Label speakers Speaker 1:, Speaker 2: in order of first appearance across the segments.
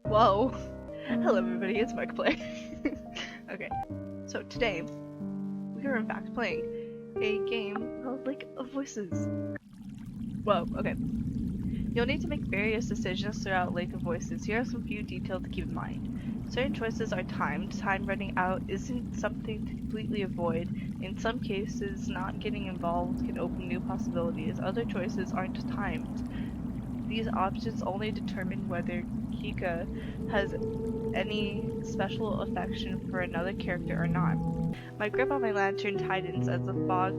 Speaker 1: Whoa. Hello everybody, it's Markiplier. Okay, so today we are in fact playing a game called Lake of Voices. Whoa, okay. You'll need to make various decisions throughout Lake of Voices. Here are some few details to keep in mind. Certain choices are timed. Time running out isn't something to completely avoid. In some cases, not getting involved can open new possibilities. Other choices aren't timed. These options only determine whether Kika has any special affection for another character or not. My grip on my lantern tightens as the fog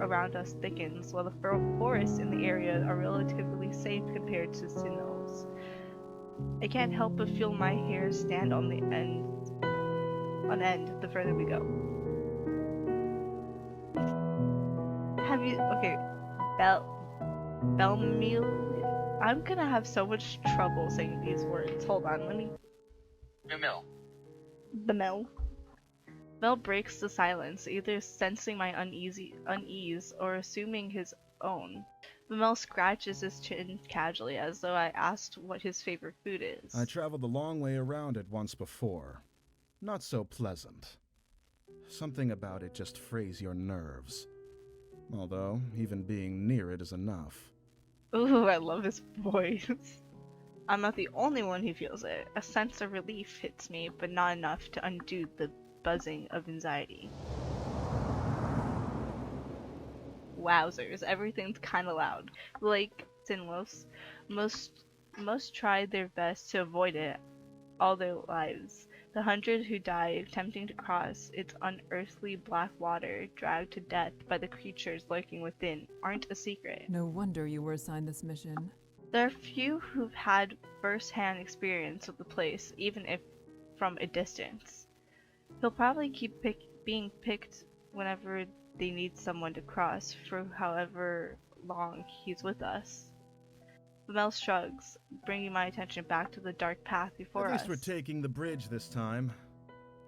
Speaker 1: around us thickens, while the forests in the area are relatively safe compared to Sinnoh's. I can't help but feel my hair stand on end the further we go. Have you okay, Belmil? I'm gonna have so much trouble saying these words. Hold on, let me. Bemel. Mel breaks the silence, either sensing my unease or assuming his own. Mel scratches his chin casually, as though I asked what his favorite food is.
Speaker 2: I traveled a long way around it once before. Not so pleasant. Something about it just frays your nerves. Although, even being near it is enough.
Speaker 1: Ooh, I love his voice. I'm not the only one who feels it. A sense of relief hits me, but not enough to undo the buzzing of anxiety. Wowzers, everything's kinda loud. Like Sinlos, most tried their best to avoid it all their lives. The 100 who died attempting to cross its unearthly black water, dragged to death by the creatures lurking within, aren't a secret.
Speaker 3: No wonder you were assigned this mission.
Speaker 1: There are few who've had first-hand experience of the place, even if from a distance. He'll probably keep being picked whenever they need someone to cross, for however long he's with us. Mel shrugs, bringing my attention back to the dark path before us.
Speaker 2: At least we're taking the bridge this time.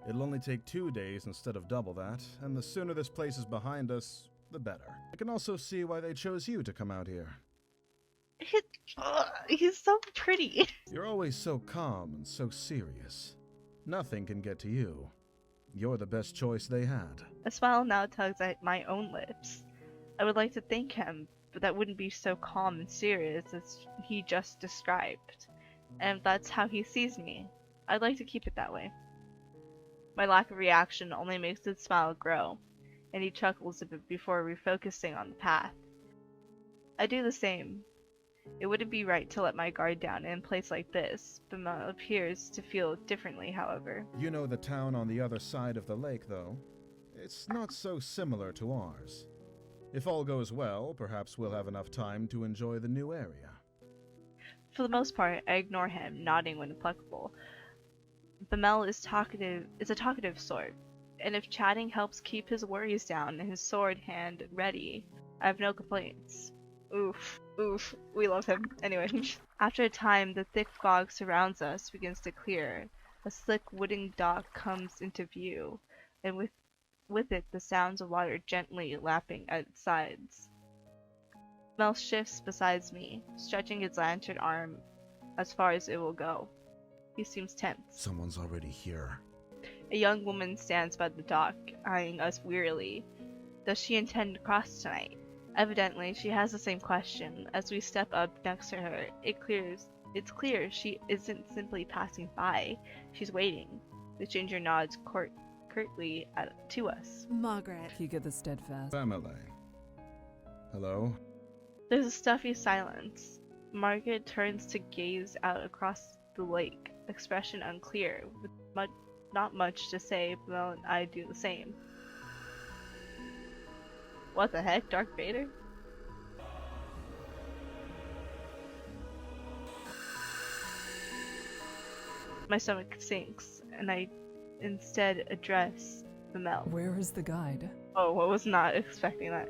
Speaker 2: It'll only take 2 days instead of double that, and the sooner this place is behind us, the better. I can also see why they chose you to come out here.
Speaker 1: He's so pretty.
Speaker 2: You're always so calm and so serious. Nothing can get to you. You're the best choice they had.
Speaker 1: A smile now tugs at my own lips. I would like to thank him, but that wouldn't be so calm and serious as he just described. And if that's how he sees me, I'd like to keep it that way. My lack of reaction only makes his smile grow, and he chuckles a bit before refocusing on the path. I do the same. It wouldn't be right to let my guard down in a place like this, but Mel appears to feel differently, however.
Speaker 2: You know the town on the other side of the lake, though. It's not so similar to ours. If all goes well, perhaps we'll have enough time to enjoy the new area.
Speaker 1: For the most part, I ignore him, nodding when applicable. Bemel is a talkative sort, and if chatting helps keep his worries down and his sword hand ready, I have no complaints. Oof, we love him. Anyway, after a time, the thick fog surrounds us begins to clear. A slick wooden dock comes into view, and with it the sounds of water gently lapping at its sides. Mel shifts beside me, stretching his lantern arm as far as it will go. He seems tense.
Speaker 2: Someone's already here.
Speaker 1: A young woman stands by the dock, eyeing us wearily. Does she intend to cross tonight? Evidently, she has the same question. As we step up next to her, it's clear she isn't simply passing by. She's waiting. The ginger nods curtly to us.
Speaker 4: Margaret.
Speaker 3: Kika the Steadfast.
Speaker 2: Family. Hello?
Speaker 1: There's a stuffy silence. Margaret turns to gaze out across the lake, expression unclear, with not much to say, but Mel and I do the same. What the heck, Darth Vader? My stomach sinks, and I instead address Mel.
Speaker 3: Where is the guide?
Speaker 1: Oh, I was not expecting that.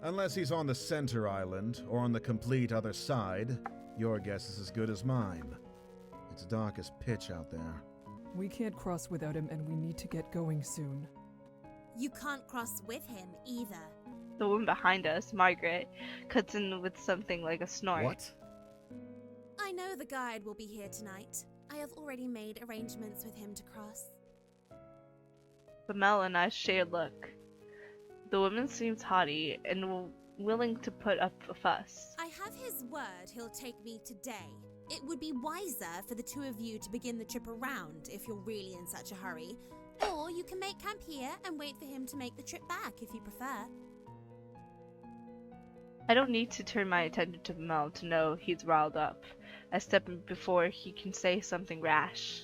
Speaker 2: Unless he's on the center island, or on the complete other side, your guess is as good as mine. It's dark as pitch out there.
Speaker 3: We can't cross without him, and we need to get going soon.
Speaker 4: You can't cross with him either.
Speaker 1: The woman behind us, Margaret, cuts in with something like a snort.
Speaker 2: What?
Speaker 4: I know the guide will be here tonight. I have already made arrangements with him to cross.
Speaker 1: Bamel and I share a look. The woman seems haughty and willing to put up a fuss.
Speaker 4: I have his word he'll take me today. It would be wiser for the two of you to begin the trip around if you're really in such a hurry. Or you can make camp here and wait for him to make the trip back if you prefer.
Speaker 1: I don't need to turn my attention to Bamel to know he's riled up. I step in before he can say something rash.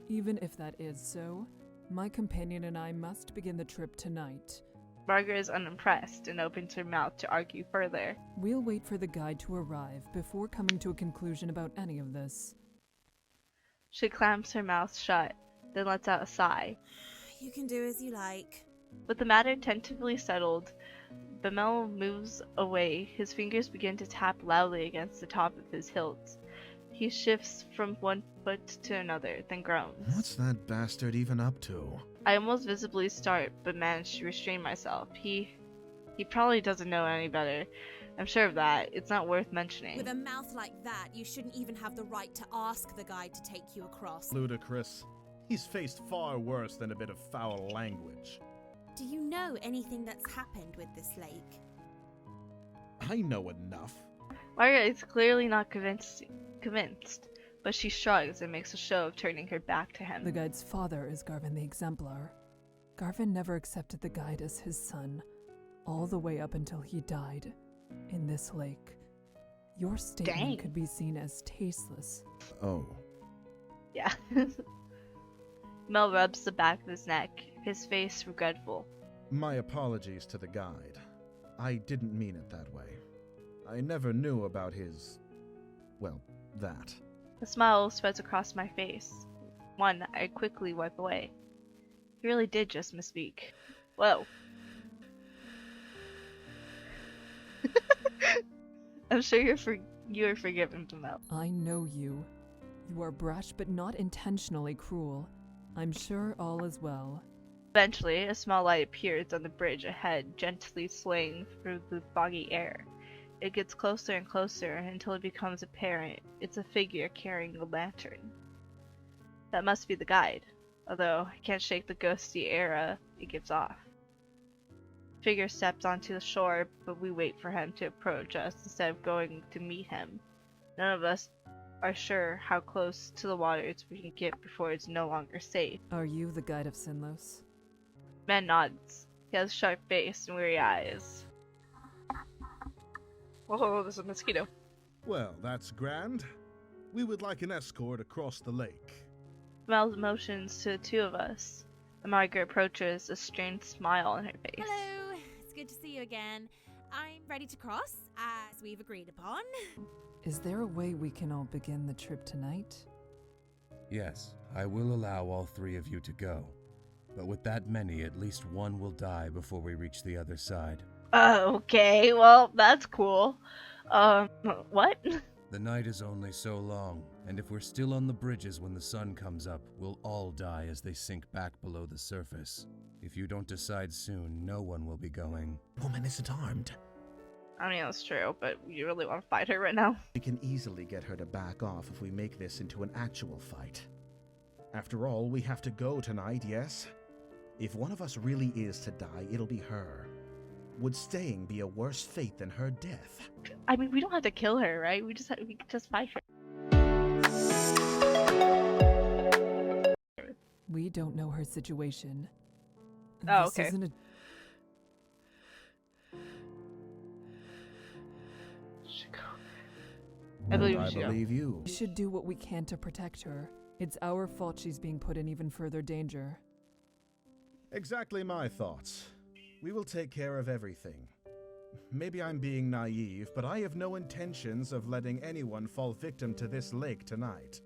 Speaker 3: Even if that is so, my companion and I must begin the trip tonight.
Speaker 1: Margaret is unimpressed and opens her mouth to argue further.
Speaker 3: We'll wait for the guide to arrive before coming to a conclusion about any of this.
Speaker 1: She clamps her mouth shut, then lets out a sigh.
Speaker 4: You can do as you like.
Speaker 1: With the matter tentatively settled, Bamel moves away. His fingers begin to tap loudly against the top of his hilt. He shifts from one foot to another, then groans.
Speaker 2: What's that bastard even up to?
Speaker 1: I almost visibly start, but manage to restrain myself. He probably doesn't know any better. I'm sure of that. It's not worth mentioning.
Speaker 4: With a mouth like that, you shouldn't even have the right to ask the guide to take you across.
Speaker 2: Ludicrous. He's faced far worse than a bit of foul language.
Speaker 4: Do you know anything that's happened with this lake?
Speaker 2: I know enough.
Speaker 1: Margaret is clearly not convinced, but she shrugs and makes a show of turning her back to him.
Speaker 3: The guide's father is Garvin the Exemplar. Garvin never accepted the guide as his son, all the way up until he died in this lake. Your statement
Speaker 1: Dang.
Speaker 3: could be seen as tasteless.
Speaker 2: Oh.
Speaker 1: Yeah. Mel rubs the back of his neck, his face regretful.
Speaker 2: My apologies to the guide. I didn't mean it that way. I never knew about his... well, that.
Speaker 1: A smile spreads across my face. One I quickly wipe away. He really did just misspeak. Whoa. I'm sure you are forgiven, Bamel.
Speaker 3: I know you. You are brash but not intentionally cruel. I'm sure all is well.
Speaker 1: Eventually, a small light appears on the bridge ahead, gently swaying through the foggy air. It gets closer and closer until it becomes apparent it's a figure carrying a lantern. That must be the guide, although I can't shake the ghosty aura it gives off. The figure steps onto the shore, but we wait for him to approach us instead of going to meet him. None of us are sure how close to the waters we can get before it's no longer safe.
Speaker 3: Are you the guide of Sinlos?
Speaker 1: Man nods. He has a sharp face and weary eyes. Whoa, there's a mosquito.
Speaker 2: Well, that's grand. We would like an escort across the lake.
Speaker 1: Mel motions to the two of us. And Margaret approaches, a strained smile on her face.
Speaker 4: Hello, it's good to see you again. I'm ready to cross, as we've agreed upon.
Speaker 3: Is there a way we can all begin the trip tonight?
Speaker 5: Yes, I will allow all three of you to go. But with that many, at least one will die before we reach the other side.
Speaker 1: Okay, well, that's cool. What?
Speaker 5: The night is only so long, and if we're still on the bridges when the sun comes up, we'll all die as they sink back below the surface. If you don't decide soon, no one will be going.
Speaker 2: Woman isn't armed.
Speaker 1: I mean, that's true, but you really want to fight her right now?
Speaker 2: We can easily get her to back off if we make this into an actual fight. After all, we have to go tonight, yes? If one of us really is to die, it'll be her. Would staying be a worse fate than her death?
Speaker 1: I mean, we don't have to kill her, right? We can just fight her.
Speaker 3: We don't know her situation.
Speaker 1: Oh,
Speaker 3: This
Speaker 1: okay.
Speaker 3: isn't a...
Speaker 1: I believe we should go.
Speaker 2: believe you.
Speaker 3: We should do what we can to protect her. It's our fault she's being put in even further danger.
Speaker 2: Exactly my thoughts. We will take care of everything. Maybe I'm being naive, but I have no intentions of letting anyone fall victim to this lake tonight.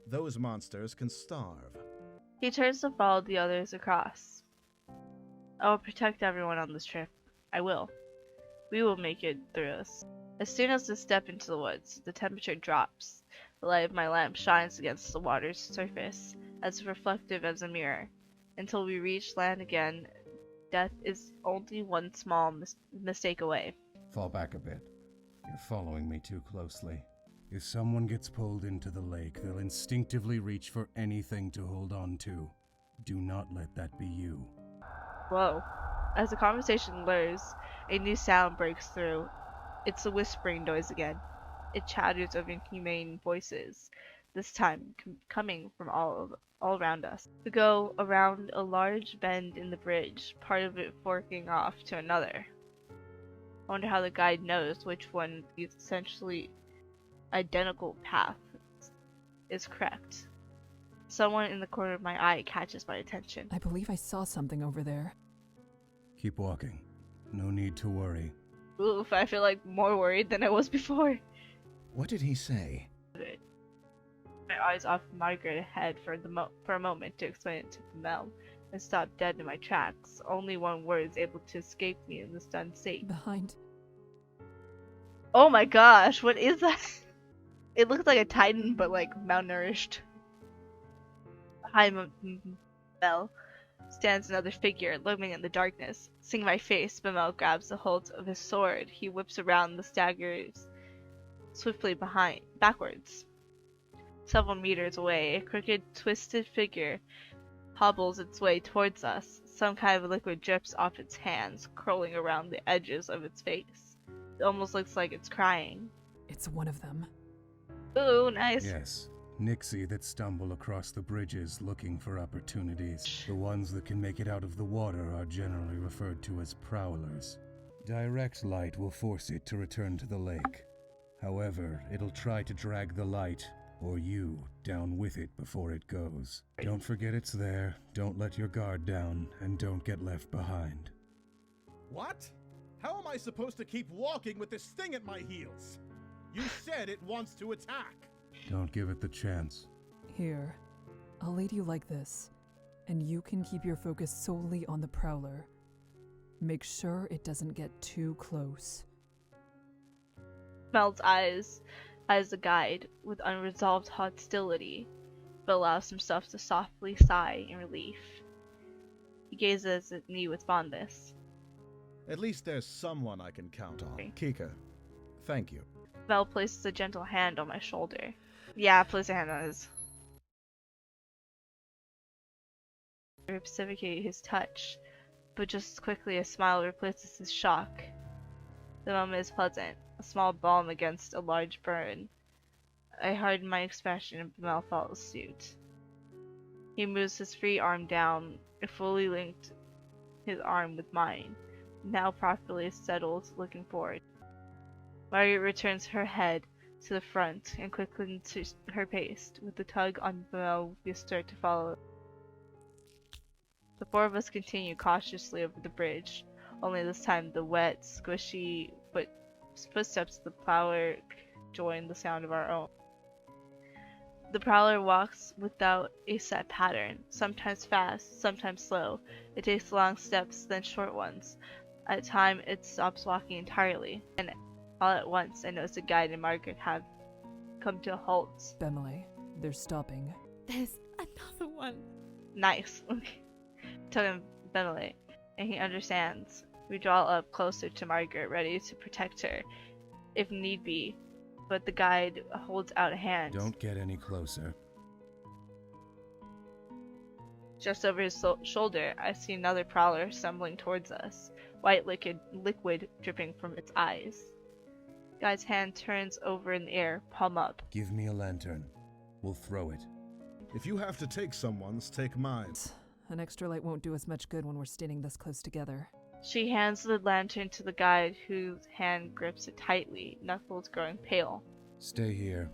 Speaker 2: Those monsters can starve.
Speaker 1: He turns to follow the others across. I will protect everyone on this trip. I will. We will make it through this. As soon as we step into the woods, the temperature drops. The light of my lamp shines against the water's surface, as reflective as a mirror. Until we reach land again, death is only one small mistake away.
Speaker 5: Fall back a bit. You're following me too closely. If someone gets pulled into the lake, they'll instinctively reach for anything to hold on to. Do not let that be you.
Speaker 1: Whoa. As the conversation lures, a new sound breaks through. It's a whispering noise again. It chatters of inhumane voices, this time coming from all around us. We go around a large bend in the bridge, part of it forking off to another. I wonder how the guide knows which one the essentially identical path is correct. Someone in the corner of my eye catches my attention.
Speaker 3: I believe I saw something over there.
Speaker 5: Keep walking. No need to worry.
Speaker 1: Oof, I feel like more worried than I was before.
Speaker 2: What did he say?
Speaker 1: My eyes off Margaret ahead for a moment to explain it to Mel, and stopped dead in my tracks. Only one word is able to escape me in this stunned state.
Speaker 3: Behind.
Speaker 1: Oh my gosh, what is that? It looks like a titan, but like malnourished. Behind Mel stands another figure, looming in the darkness. Seeing my face, Bamel grabs a hold of his sword. He whips around the staggers swiftly backwards. Several meters away, a crooked, twisted figure hobbles its way towards us. Some kind of liquid drips off its hands, curling around the edges of its face. It almost looks like it's crying.
Speaker 3: It's one of them.
Speaker 1: Ooh, nice.
Speaker 5: Yes, Nixie that stumble across the bridges looking for opportunities. The ones that can make it out of the water are generally referred to as prowlers. Direct light will force it to return to the lake. However, it'll try to drag the light, or you, down with it before it goes. Don't forget it's there, don't let your guard down, and don't get left behind.
Speaker 2: What? How am I supposed to keep walking with this thing at my heels? You said it wants to attack.
Speaker 5: Don't give it the chance.
Speaker 3: Here, I'll lead you like this, and you can keep your focus solely on the prowler. Make sure it doesn't get too close.
Speaker 1: Mel's eyes the guide with unresolved hostility, but allows himself to softly sigh in relief. He gazes at me with fondness.
Speaker 2: At least there's someone I can count on. Kika, thank you.
Speaker 1: Mel places a gentle hand on my shoulder. Yeah, place a hand on his. I reciprocate his touch, but just as quickly a smile replaces his shock. The moment is pleasant, a small balm against a large burn. I harden my expression and Mel follows suit. He moves his free arm down, and fully linked his arm with mine, now properly settled, looking forward. Margaret returns her head to the front and quickly to her pace. With the tug on Mel, we start to follow. The four of us continue cautiously over the bridge, only this time the wet, squishy footsteps of the prowler join the sound of our own. The prowler walks without a set pattern, sometimes fast, sometimes slow. It takes long steps, then short ones. At times, it stops walking entirely, and all at once, I notice the guide and Margaret have come to a halt.
Speaker 3: Bemele, they're stopping.
Speaker 4: There's another one.
Speaker 1: Nice. Tell him Bemele, and he understands. We draw up closer to Margaret, ready to protect her, if need be, but the guide holds out a hand.
Speaker 5: Don't get any closer.
Speaker 1: Just over his shoulder, I see another prowler stumbling towards us, white liquid dripping from its eyes. Guy's hand turns over in the air, palm up.
Speaker 5: Give me a lantern. We'll throw it.
Speaker 2: If you have to take someone's, take mine.
Speaker 3: An extra light won't do us much good when we're standing this close together.
Speaker 1: She hands the lantern to the guide, whose hand grips it tightly, knuckles growing pale.
Speaker 5: Stay here.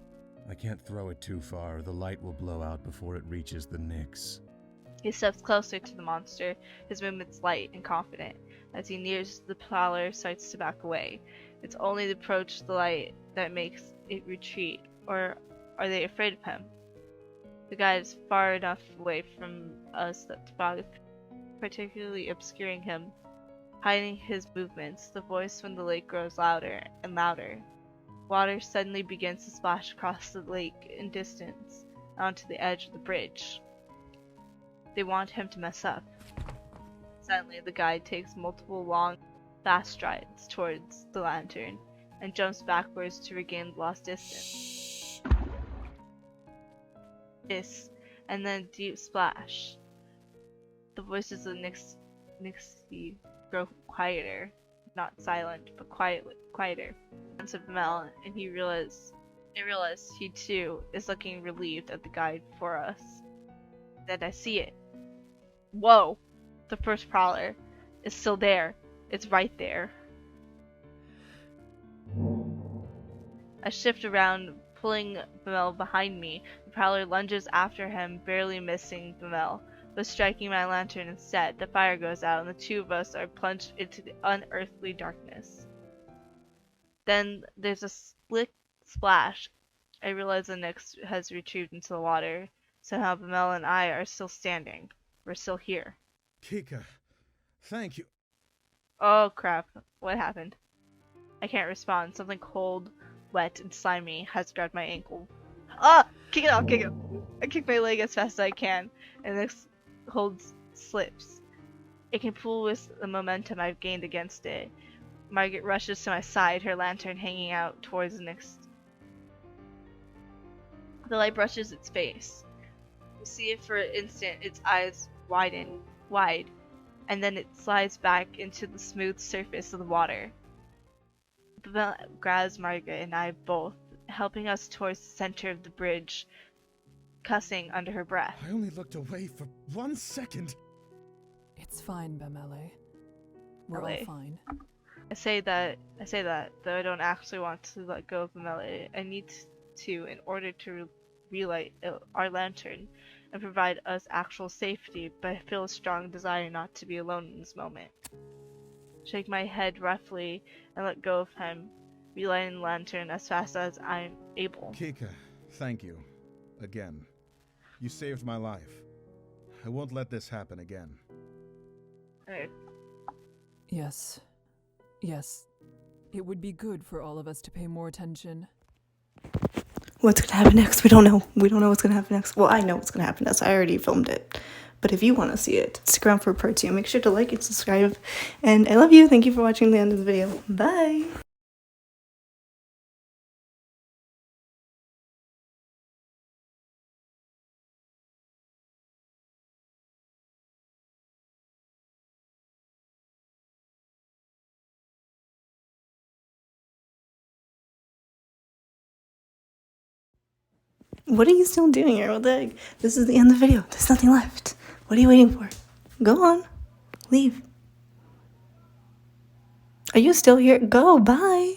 Speaker 5: I can't throw it too far, or the light will blow out before it reaches the Nyx.
Speaker 1: He steps closer to the monster, his movements light and confident. As he nears, the prowler starts to back away. It's only the approach to the light that makes it retreat, or are they afraid of him? The guide is far enough away from us that the fog is particularly obscuring him, hiding his movements. The voice from the lake grows louder and louder. Water suddenly begins to splash across the lake in distance, onto the edge of the bridge. They want him to mess up. Suddenly, the guide takes multiple long, fast strides towards the lantern, and jumps backwards to regain the lost distance. hiss, and then a deep splash. The voices of Nixie grow quieter, not silent, but quieter. Sense of Mel, and I realize he too is looking relieved at the guide for us. Then I see it. Whoa! The first prowler is still there. It's right there. I shift around, pulling Bamel behind me. The prowler lunges after him, barely missing Bamel, but striking my lantern instead. The fire goes out, and the two of us are plunged into the unearthly darkness. Then there's a slick splash. I realize the Nyx has retrieved into the water. Somehow Bamel and I are still standing. We're still here.
Speaker 2: Kika, thank you.
Speaker 1: Oh crap, what happened? I can't respond. Something cold, wet, and slimy has grabbed my ankle. Ah! Kick it off, kick it off. I kick my leg as fast as I can, and this hold slips. It can pull with the momentum I've gained against it. Margaret rushes to my side, her lantern hanging out towards the next. The light brushes its face. We see it for an instant, its eyes wide, and then it slides back into the smooth surface of the water. Bamel grabs Margaret and I both, helping us towards the center of the bridge, cussing under her breath.
Speaker 2: I only looked away for 1 second.
Speaker 3: It's fine, Bamele. We're
Speaker 1: Bamele.
Speaker 3: all fine.
Speaker 1: I say that, though I don't actually want to let go of Bamele. I need to in order to relight our lantern and provide us actual safety, but I feel a strong desire not to be alone in this moment. Shake my head roughly and let go of him, relighting the lantern as fast as I'm able.
Speaker 2: Kika, thank you. Again. You saved my life. I won't let this happen again.
Speaker 1: Alright.
Speaker 3: Yes. Yes. It would be good for all of us to pay more attention.
Speaker 6: What's gonna happen next? We don't know. We don't know what's gonna happen next. Well, I know what's gonna happen next. I already filmed it. But if you want to see it, stick around for part 2. Make sure to like and subscribe. And I love you. Thank you for watching the end of the video. Bye! What are you still doing here? What the heck? This is the end of the video. There's nothing left. What are you waiting for? Go on. Leave. Are you still here? Go. Bye.